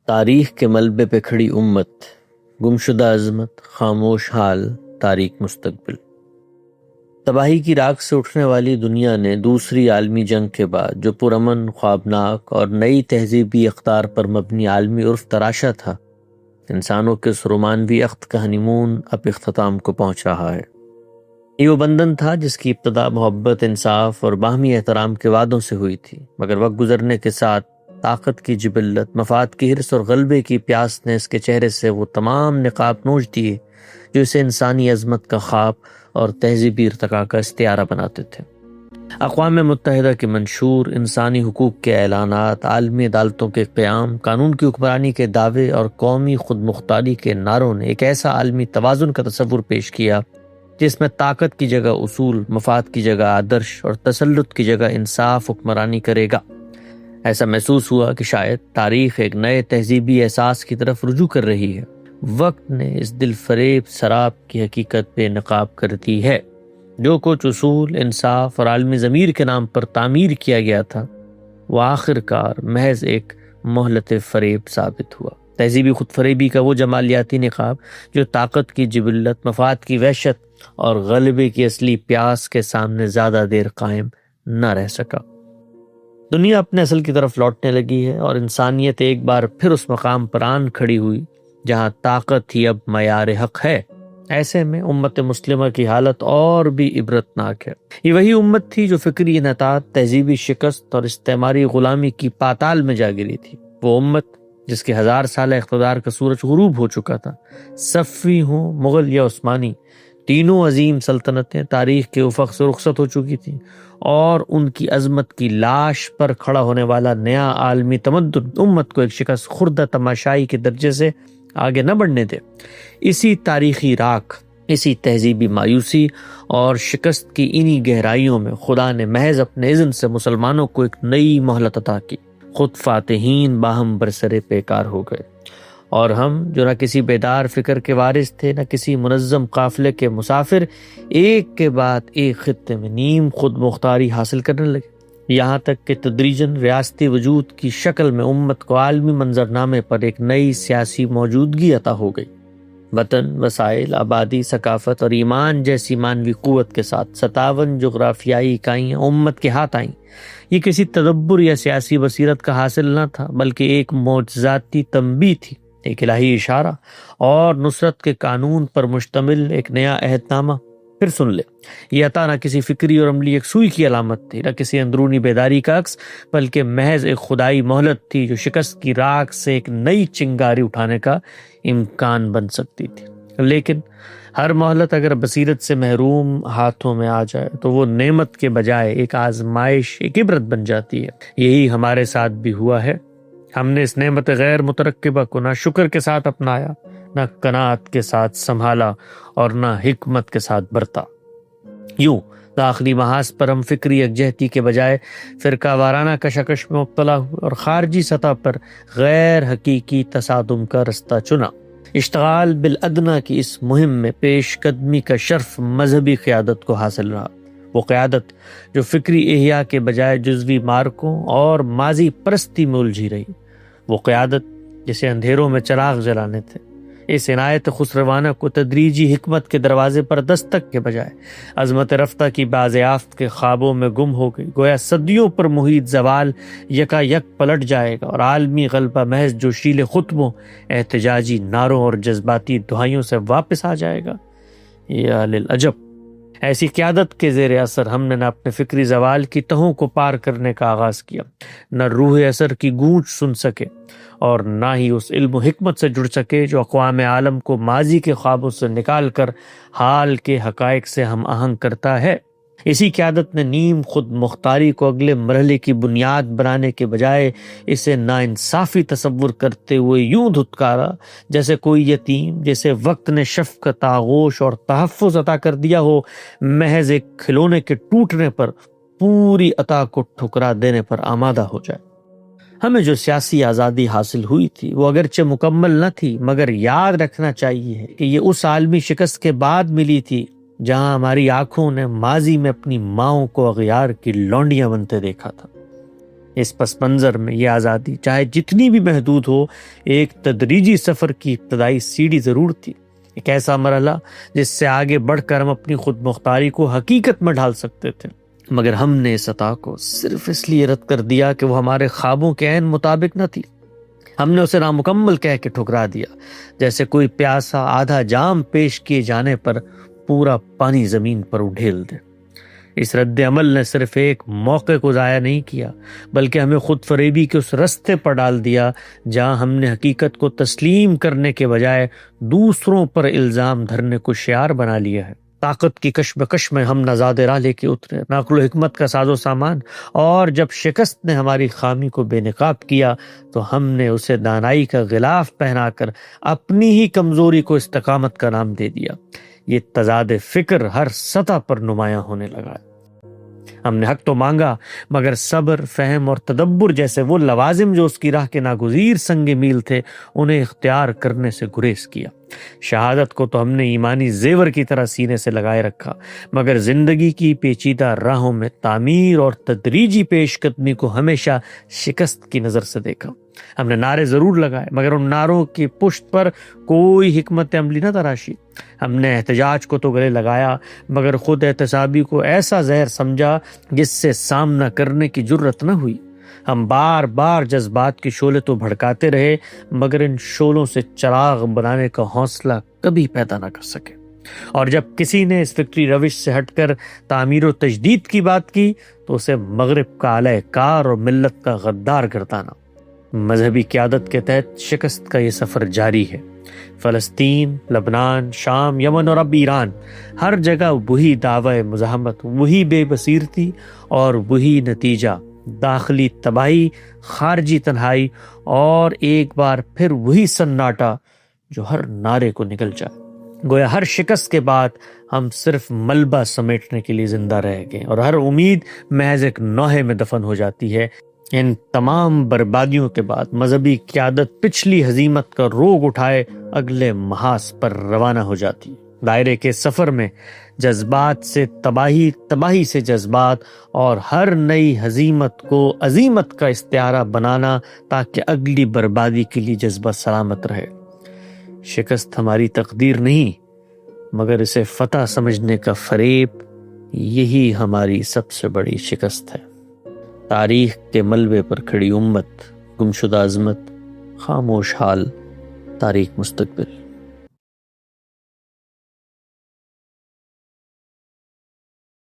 تاریخ کے ملبے پہ کھڑی امت، گمشدہ عظمت، خاموش حال، تاریک مستقبل۔ تباہی کی راکھ سے اٹھنے والی دنیا نے دوسری عالمی جنگ کے بعد جو پرامن، خوابناک اور نئی تہذیبی اقدار پر مبنی عالمی عرف تراشا تھا، انسانوں کے اس رومانوی عقد کا ہنی مون اب اختتام کو پہنچ رہا ہے۔ یہ وہ بندھن تھا جس کی ابتدا محبت، انصاف اور باہمی احترام کے وعدوں سے ہوئی تھی، مگر وقت گزرنے کے ساتھ طاقت کی جبلت، مفاد کی حرص اور غلبے کی پیاس نے اس کے چہرے سے وہ تمام نقاب نوچ دیے جو اسے انسانی عظمت کا خواب اور تہذیبی ارتقاء کا استعارہ بناتے تھے۔ اقوام متحدہ کے منشور، انسانی حقوق کے اعلانات، عالمی عدالتوں کے قیام، قانون کی حکمرانی کے دعوے اور قومی خود مختاری کے نعروں نے ایک ایسا عالمی توازن کا تصور پیش کیا جس میں طاقت کی جگہ اصول، مفاد کی جگہ آدرش اور تسلط کی جگہ انصاف حکمرانی کرے گا۔ ایسا محسوس ہوا کہ شاید تاریخ ایک نئے تہذیبی احساس کی طرف رجوع کر رہی ہے۔ وقت نے اس دل فریب سراب کی حقیقت پہ نقاب کر دی ہے۔ جو کچھ اصول، انصاف اور عالمی ضمیر کے نام پر تعمیر کیا گیا تھا، وہ آخر کار محض ایک مہلت فریب ثابت ہوا۔ تہذیبی خود فریبی کا وہ جمالیاتی نقاب جو طاقت کی جبلت، مفاد کی وحشت اور غلبے کی اصلی پیاس کے سامنے زیادہ دیر قائم نہ رہ سکا۔ دنیا اپنے اصل کی طرف لوٹنے لگی ہے اور انسانیت ایک بار پھر اس مقام پر آن کھڑی ہوئی جہاں طاقت ہی اب معیار حق ہے۔ ایسے میں امت مسلمہ کی حالت اور بھی عبرتناک ہے۔ یہ وہی امت تھی جو فکری انحطاط، تہذیبی شکست اور استعماری غلامی کی پاتال میں جا گری تھی۔ وہ امت جس کے 1000 سالہ اقتدار کا سورج غروب ہو چکا تھا۔ صفوی ہوں، مغل یا عثمانی، تینوں عظیم سلطنتیں تاریخ کے افق سے رخصت ہو چکی تھیں، اور ان کی عظمت کی لاش پر کھڑا ہونے والا نیا عالمی تمدن امت کو ایک شکست خوردہ تماشائی کے درجے سے آگے نہ بڑھنے دے۔ اسی تاریخی راکھ، اسی تہذیبی مایوسی اور شکست کی انہی گہرائیوں میں خدا نے محض اپنے اذن سے مسلمانوں کو ایک نئی مہلت عطا کی۔ خود فاتحین باہم برسرے پیکار ہو گئے، اور ہم جو نہ کسی بیدار فکر کے وارث تھے، نہ کسی منظم قافلے کے مسافر، ایک کے بعد ایک خطے میں نیم خود مختاری حاصل کرنے لگے، یہاں تک کہ تدریجاً ریاستی وجود کی شکل میں امت کو عالمی منظرنامے پر ایک نئی سیاسی موجودگی عطا ہو گئی۔ وطن، وسائل، آبادی، ثقافت اور ایمان جیسی مانوی قوت کے ساتھ 57 جغرافیائی اکائیاں امت کے ہاتھ آئیں۔ یہ کسی تدبر یا سیاسی بصیرت کا حاصل نہ تھا، بلکہ ایک معجزاتی تنبیہ تھی، ایک الہی اشارہ اور نصرت کے قانون پر مشتمل ایک نیا عہد نامہ۔ پھر سن لے، یہ عطا نہ کسی فکری اور عملی یکسوئی کی علامت تھی، نہ کسی اندرونی بیداری کا عکس، بلکہ محض ایک خدائی مہلت تھی جو شکست کی راکھ سے ایک نئی چنگاری اٹھانے کا امکان بن سکتی تھی۔ لیکن ہر مہلت اگر بصیرت سے محروم ہاتھوں میں آ جائے تو وہ نعمت کے بجائے ایک آزمائش، ایک عبرت بن جاتی ہے۔ یہی ہمارے ساتھ بھی ہوا ہے۔ ہم نے اس نعمت غیر مترقبہ کو نہ شکر کے ساتھ اپنایا، نہ قناعت کے ساتھ سنبھالا اور نہ حکمت کے ساتھ برتا۔ یوں داخلی محاذ پر ہم فکری یکجہتی کے بجائے فرقہ وارانہ کشاکش میں مبتلا ہوئے اور خارجی سطح پر غیر حقیقی تصادم کا رستہ چنا۔ اشتغال بالادنیٰ کی اس مہم میں پیش قدمی کا شرف مذہبی قیادت کو حاصل رہا، وہ قیادت جو فکری احیاء کے بجائے جزوی مارکوں اور ماضی پرستی میں الجھی رہی، وہ قیادت جسے اندھیروں میں چراغ جلانے تھے۔ اس عنایت خسروانہ کو تدریجی حکمت کے دروازے پر دستک کے بجائے عظمت رفتہ کی بازیافت کے خوابوں میں گم ہو گئی، گویا صدیوں پر محیط زوال یکا یک پلٹ جائے گا اور عالمی غلبہ محض جوشیلے خطبوں، احتجاجی نعروں اور جذباتی دہائیوں سے واپس آ جائے گا۔ یا للعجب! ایسی قیادت کے زیر اثر ہم نے نہ اپنے فکری زوال کی تہوں کو پار کرنے کا آغاز کیا، نہ روح اثر کی گونج سن سکے، اور نہ ہی اس علم و حکمت سے جڑ سکے جو اقوام عالم کو ماضی کے خوابوں سے نکال کر حال کے حقائق سے ہم آہنگ کرتا ہے۔ اسی قیادت نے نیم خود مختاری کو اگلے مرحلے کی بنیاد بنانے کے بجائے اسے ناانصافی تصور کرتے ہوئے یوں دھتکارا جیسے کوئی یتیم جسے وقت نے شفقت، آغوش اور تحفظ عطا کر دیا ہو، محض ایک کھلونے کے ٹوٹنے پر پوری عطا کو ٹھکرا دینے پر آمادہ ہو جائے۔ ہمیں جو سیاسی آزادی حاصل ہوئی تھی وہ اگرچہ مکمل نہ تھی، مگر یاد رکھنا چاہیے کہ یہ اس عالمی شکست کے بعد ملی تھی جہاں ہماری آنکھوں نے ماضی میں اپنی ماؤں کو اغیار کی لونڈیاں بنتے دیکھا تھا۔ اس پس منظر میں یہ آزادی چاہے جتنی بھی محدود ہو، ایک تدریجی سفر کی ابتدائی سیڑھی ضرور تھی، ایک ایسا مرحلہ جس سے آگے بڑھ کر ہم اپنی خود مختاری کو حقیقت میں ڈھال سکتے تھے۔ مگر ہم نے اس عطا کو صرف اس لیے رد کر دیا کہ وہ ہمارے خوابوں کے عین مطابق نہ تھی۔ ہم نے اسے نامکمل کہہ کے ٹھکرا دیا، جیسے کوئی پیاسا آدھا جام پیش کیے جانے پر پورا پانی زمین پر اڈھیل دے۔ اس رد عمل نے صرف ایک موقع کو ضائع نہیں کیا، بلکہ ہمیں خود فریبی کے اس رستے پر ڈال دیا جہاں ہم نے حقیقت کو تسلیم کرنے کے بجائے دوسروں پر الزام دھرنے کو شعار بنا لیا ہے۔ طاقت کی کشمکش میں ہم نہ زیادہ راہ لے کے اترے، نہ عقل و حکمت کا ساز و سامان، اور جب شکست نے ہماری خامی کو بے نقاب کیا تو ہم نے اسے دانائی کا غلاف پہنا کر اپنی ہی کمزوری کو استقامت کا نام دے دیا۔ یہ تضاد فکر ہر سطح پر نمایاں ہونے لگا۔ ہم نے حق تو مانگا، مگر صبر، فہم اور تدبر جیسے وہ لوازم جو اس کی راہ کے ناگزیر سنگ میل تھے، انہیں اختیار کرنے سے گریز کیا۔ شہادت کو تو ہم نے ایمانی زیور کی طرح سینے سے لگائے رکھا، مگر زندگی کی پیچیدہ راہوں میں تعمیر اور تدریجی پیش قدمی کو ہمیشہ شکست کی نظر سے دیکھا۔ ہم نے نعرے ضرور لگائے، مگر ان نعروں کی پشت پر کوئی حکمت عملی نہ تراشی۔ ہم نے احتجاج کو تو گلے لگایا، مگر خود احتسابی کو ایسا زہر سمجھا جس سے سامنا کرنے کی جرت نہ ہوئی۔ ہم بار بار جذبات کے شعلے تو بھڑکاتے رہے، مگر ان شعلوں سے چراغ بنانے کا حوصلہ کبھی پیدا نہ کر سکے۔ اور جب کسی نے اس فکری روش سے ہٹ کر تعمیر و تجدید کی بات کی تو اسے مغرب کا اعلی کار اور ملت کا غدار گردانا۔ مذہبی قیادت کے تحت شکست کا یہ سفر جاری ہے۔ فلسطین، لبنان، شام، یمن اور اب ایران، ہر جگہ وہی دعوی مزاحمت، وہی بے بصیرتی اور وہی نتیجہ، داخلی تباہی، خارجی تنہائی، اور ایک بار پھر وہی سناٹا جو ہر نعرے کو نگل جائے۔ گویا ہر شکست کے بعد ہم صرف ملبہ سمیٹنے کے لیے زندہ رہ گئے، اور ہر امید محض ایک نوحے میں دفن ہو جاتی ہے۔ ان تمام بربادیوں کے بعد مذہبی قیادت پچھلی ہزیمت کا روگ اٹھائے اگلے محاذ پر روانہ ہو جاتی۔ دائرے کے سفر میں جذبات سے تباہی، تباہی سے جذبات، اور ہر نئی ہزیمت کو عزیمت کا استعارہ بنانا تاکہ اگلی بربادی کے لیے جذبہ سلامت رہے۔ شکست ہماری تقدیر نہیں، مگر اسے فتح سمجھنے کا فریب، یہی ہماری سب سے بڑی شکست ہے۔ تاریخ کے ملبے پر کھڑی امت، گمشدہ عظمت، خاموش حال، تاریک مستقبل۔